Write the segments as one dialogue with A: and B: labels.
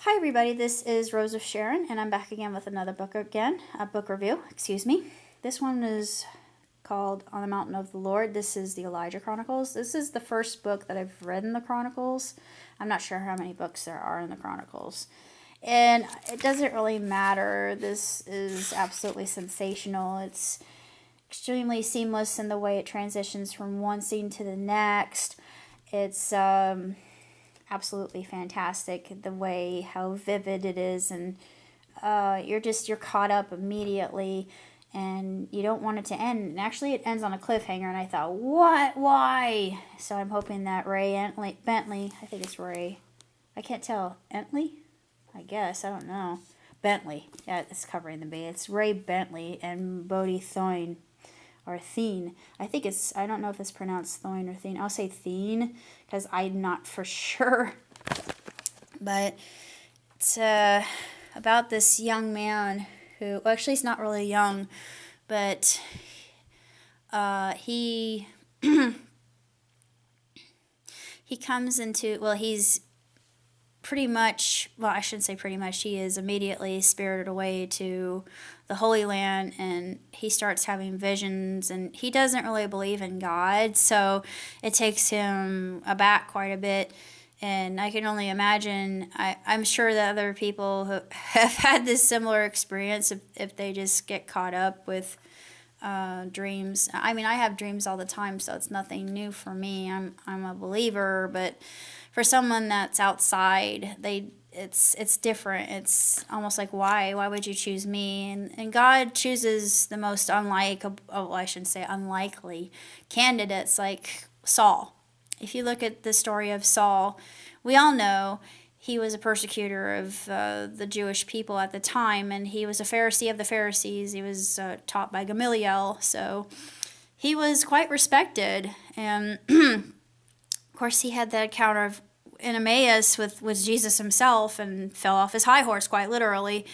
A: Hi everybody, this is Rose of Sharon, and I'm back again with another book a book review, excuse me. This one is called On the Mountain of the Lord. This is the Elijah Chronicles. This is the first book that I've read in the Chronicles. I'm not sure how many books there are in the Chronicles. And it doesn't really matter. This is absolutely sensational. It's extremely seamless in the way it transitions from one scene to the next. It's absolutely fantastic, the way how vivid it is, and you're caught up immediately, and you don't want it to end. And actually it ends on a cliffhanger, and I thought, what, why? So I'm hoping that Bentley, I think it's Ray, I can't tell, Bentley, I guess, I don't know, Bentley, yeah, it's covering the B. It's Ray Bentley and Bodhi Thoyne, or Theen. I think it's, I don't know if it's pronounced Thoyne or Theen. I'll say Theen, because I'm not for sure. But it's about this young man who, well, actually he's not really young, but he he comes into, well, he's pretty much, well, I shouldn't say pretty much, he is immediately spirited away to the Holy Land, and he starts having visions, and he doesn't really believe in God, so it takes him aback quite a bit. And I can only imagine, I'm sure that other people who have had this similar experience, if they just get caught up with dreams. I mean, I have dreams all the time, so it's nothing new for me. I'm a believer, but for someone that's outside, it's different. It's almost like, why would you choose me? And God chooses the most unlikely candidates, like Saul. If you look at the story of Saul, we all know he was a persecutor of the Jewish people at the time, and he was a Pharisee of the Pharisees. He was taught by Gamaliel, so he was quite respected. And of course, he had that encounter in Emmaus with Jesus himself, and fell off his high horse, quite literally,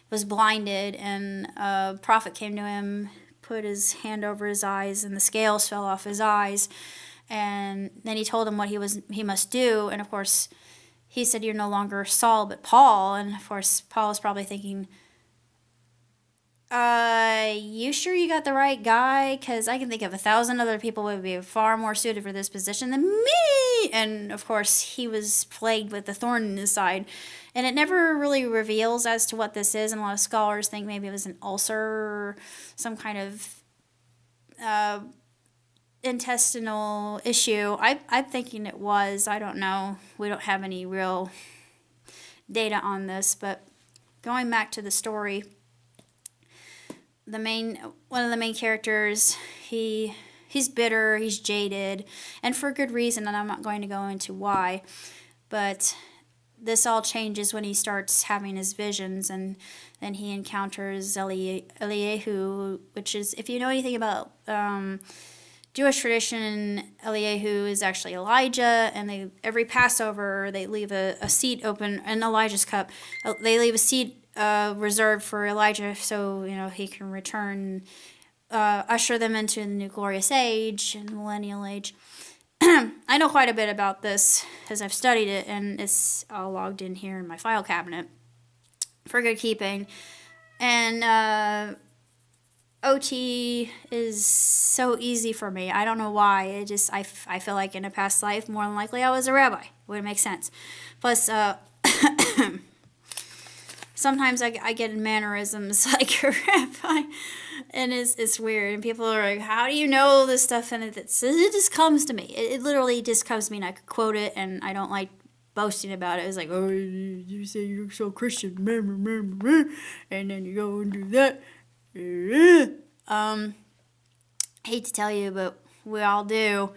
A: was blinded, and a prophet came to him, put his hand over his eyes, and the scales fell off his eyes. And then he told him what he must do, and of course he said, "You're no longer Saul but Paul." And of course Paul was probably thinking, you sure you got the right guy? Because I can think of 1,000 other people who would be far more suited for this position than me. And of course he was plagued with a thorn in his side, and it never really reveals as to what this is, and a lot of scholars think maybe it was an ulcer or some kind of intestinal issue. I'm thinking it was. I don't know. We don't have any real data on this, but going back to the story, one of the main characters, he's bitter, he's jaded, and for good reason, and I'm not going to go into why, but this all changes when he starts having his visions, and then he encounters Eliyahu, which is, if you know anything about Jewish tradition, Eliyahu is actually Elijah, and every Passover they leave a seat open in Elijah's cup. They leave a seat reserved for Elijah, so he can return, usher them into the new glorious age and millennial age. I know quite a bit about this because I've studied it, and it's all logged in here in my file cabinet for good keeping. And OT is so easy for me. I don't know why. I feel like in a past life, more than likely, I was a rabbi. Would make sense. Plus, sometimes I get mannerisms like a rabbi, and it's weird. And people are like, "How do you know this stuff?" And it just comes to me. It literally just comes to me, and I could quote it, and I don't like boasting about it. It's like, "Oh, you say you're so Christian, and then you go and do that." Hate to tell you, but we all do.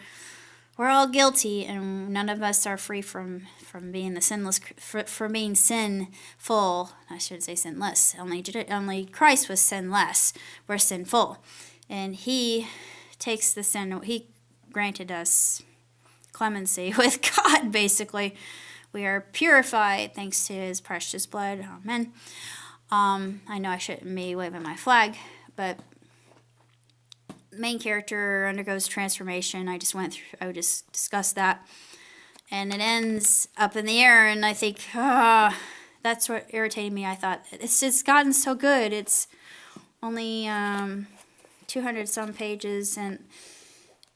A: We're all guilty, and none of us are free from being from being sinful. I should say sinless. Only Christ was sinless. We're sinful, and He takes the sin. He granted us clemency with God. Basically, we are purified thanks to His precious blood. Amen. I know I shouldn't be waving my flag, but main character undergoes transformation. I just discussed that, and it ends up in the air, and I think, that's what irritated me. I thought, it's gotten so good. It's only 200 some pages, and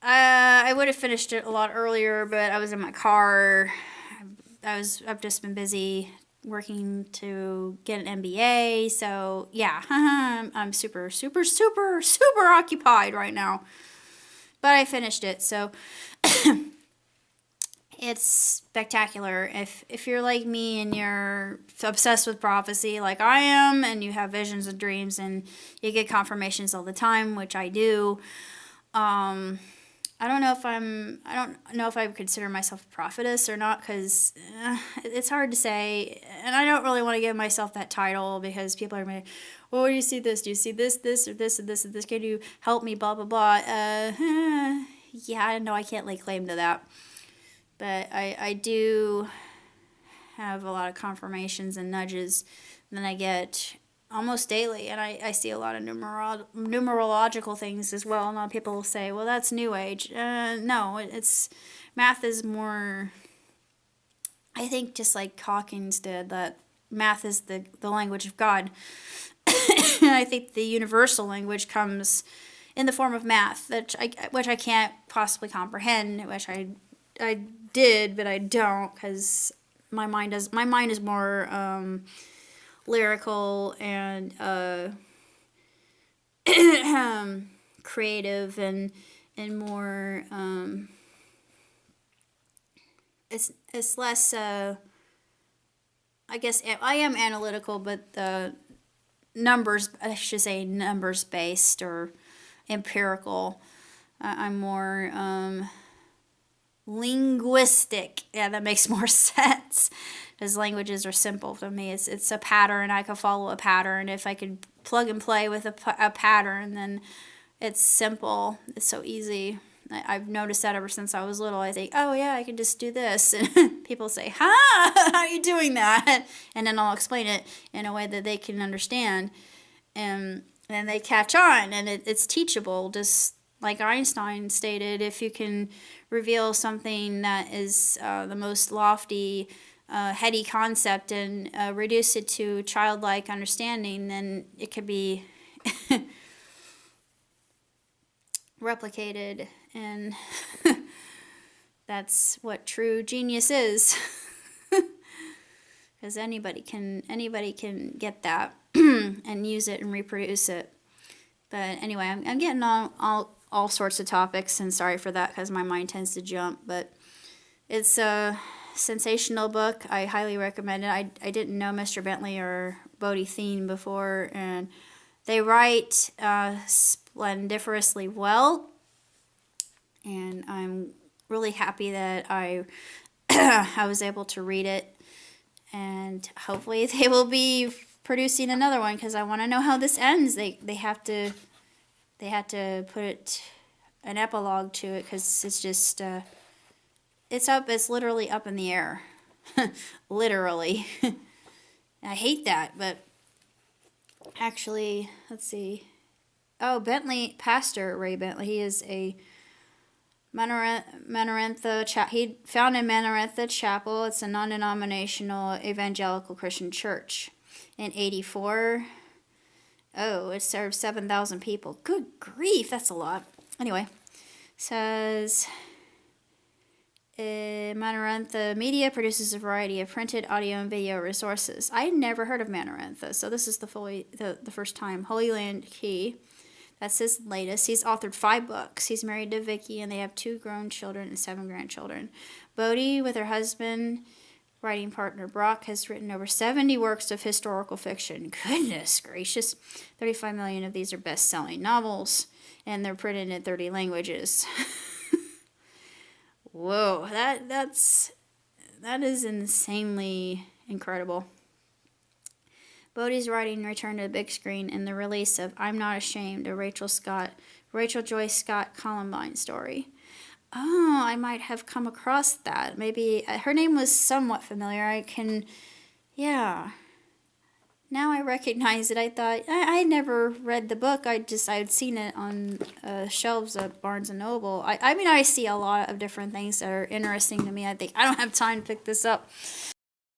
A: I would have finished it a lot earlier, but I was in my car. I've just been busy working to get an MBA, so yeah, I'm super, super, super, super occupied right now. But I finished it, so it's spectacular. If you're like me and you're obsessed with prophecy like I am, and you have visions and dreams and you get confirmations all the time, which I do, I don't know if I would consider myself a prophetess or not, because it's hard to say, and I don't really want to give myself that title, because people are going to, oh, do you see this? Do you see this, or this, and this, and this? Can you help me? Blah, blah, blah. Yeah, I know I can't lay claim to that. But I do have a lot of confirmations and nudges that I get almost daily, and I see a lot of numerological things as well. A lot of people will say, well, that's New Age. No, it's math is more, I think, just like Hawkins did, that math is the language of God. I think the universal language comes in the form of math, which I can't possibly comprehend, which I did, but I don't, because my mind is more lyrical and creative and more it's less I guess I am analytical, but the numbers, I should say, numbers based or empirical. I'm more linguistic. Yeah, that makes more sense, because languages are simple to me. It's a pattern. I can follow a pattern. If I could plug and play with a pattern, then it's simple. It's so easy. I've noticed that ever since I was little. I think, oh yeah, I can just do this. And people say, huh? How are you doing that? And then I'll explain it in a way that they can understand. And then they catch on, and it's teachable. Just like Einstein stated, if you can reveal something that is the most lofty, heady concept and reduce it to childlike understanding, then it could be replicated, and that's what true genius is. Because anybody can get that and use it and reproduce it. But anyway, I'm getting on all sorts of topics, and sorry for that, because my mind tends to jump. But it's a sensational book. I highly recommend it. I didn't know Mr. Bentley or Bodhi Thien before, and they write splendiferously well, and I'm really happy that I was able to read it, and hopefully they will be producing another one, because I want to know how this ends. They have to put an epilogue to it, because it's just it's literally up in the air. Literally. I hate that, but actually, let's see. Oh, Bentley, Pastor Ray Bentley, he is a Manorantha he founded Manorantha Chapel. It's a non-denominational evangelical Christian church in 84. Oh, it serves 7,000 people. Good grief, that's a lot. Anyway, says Manorantha Media produces a variety of printed audio and video resources. I had never heard of Manorantha, so this is the first time. Holy Land Key, that's his latest. He's authored 5 books. He's married to Vicky, and they have 2 grown children and 7 grandchildren. Bodhi, with her husband, writing partner Brock, has written over 70 works of historical fiction. Goodness gracious. 35 million of these are best-selling novels, and they're printed in 30 languages. Whoa, that is insanely incredible. Bodhi's writing returned to the big screen in the release of I'm Not Ashamed, a Rachel Joy Scott Columbine story. Oh, I might have come across that. Maybe her name was somewhat familiar. Yeah. Now I recognize it. I thought, I never read the book. I'd seen it on shelves at Barnes & Noble. I mean, I see a lot of different things that are interesting to me. I think I don't have time to pick this up.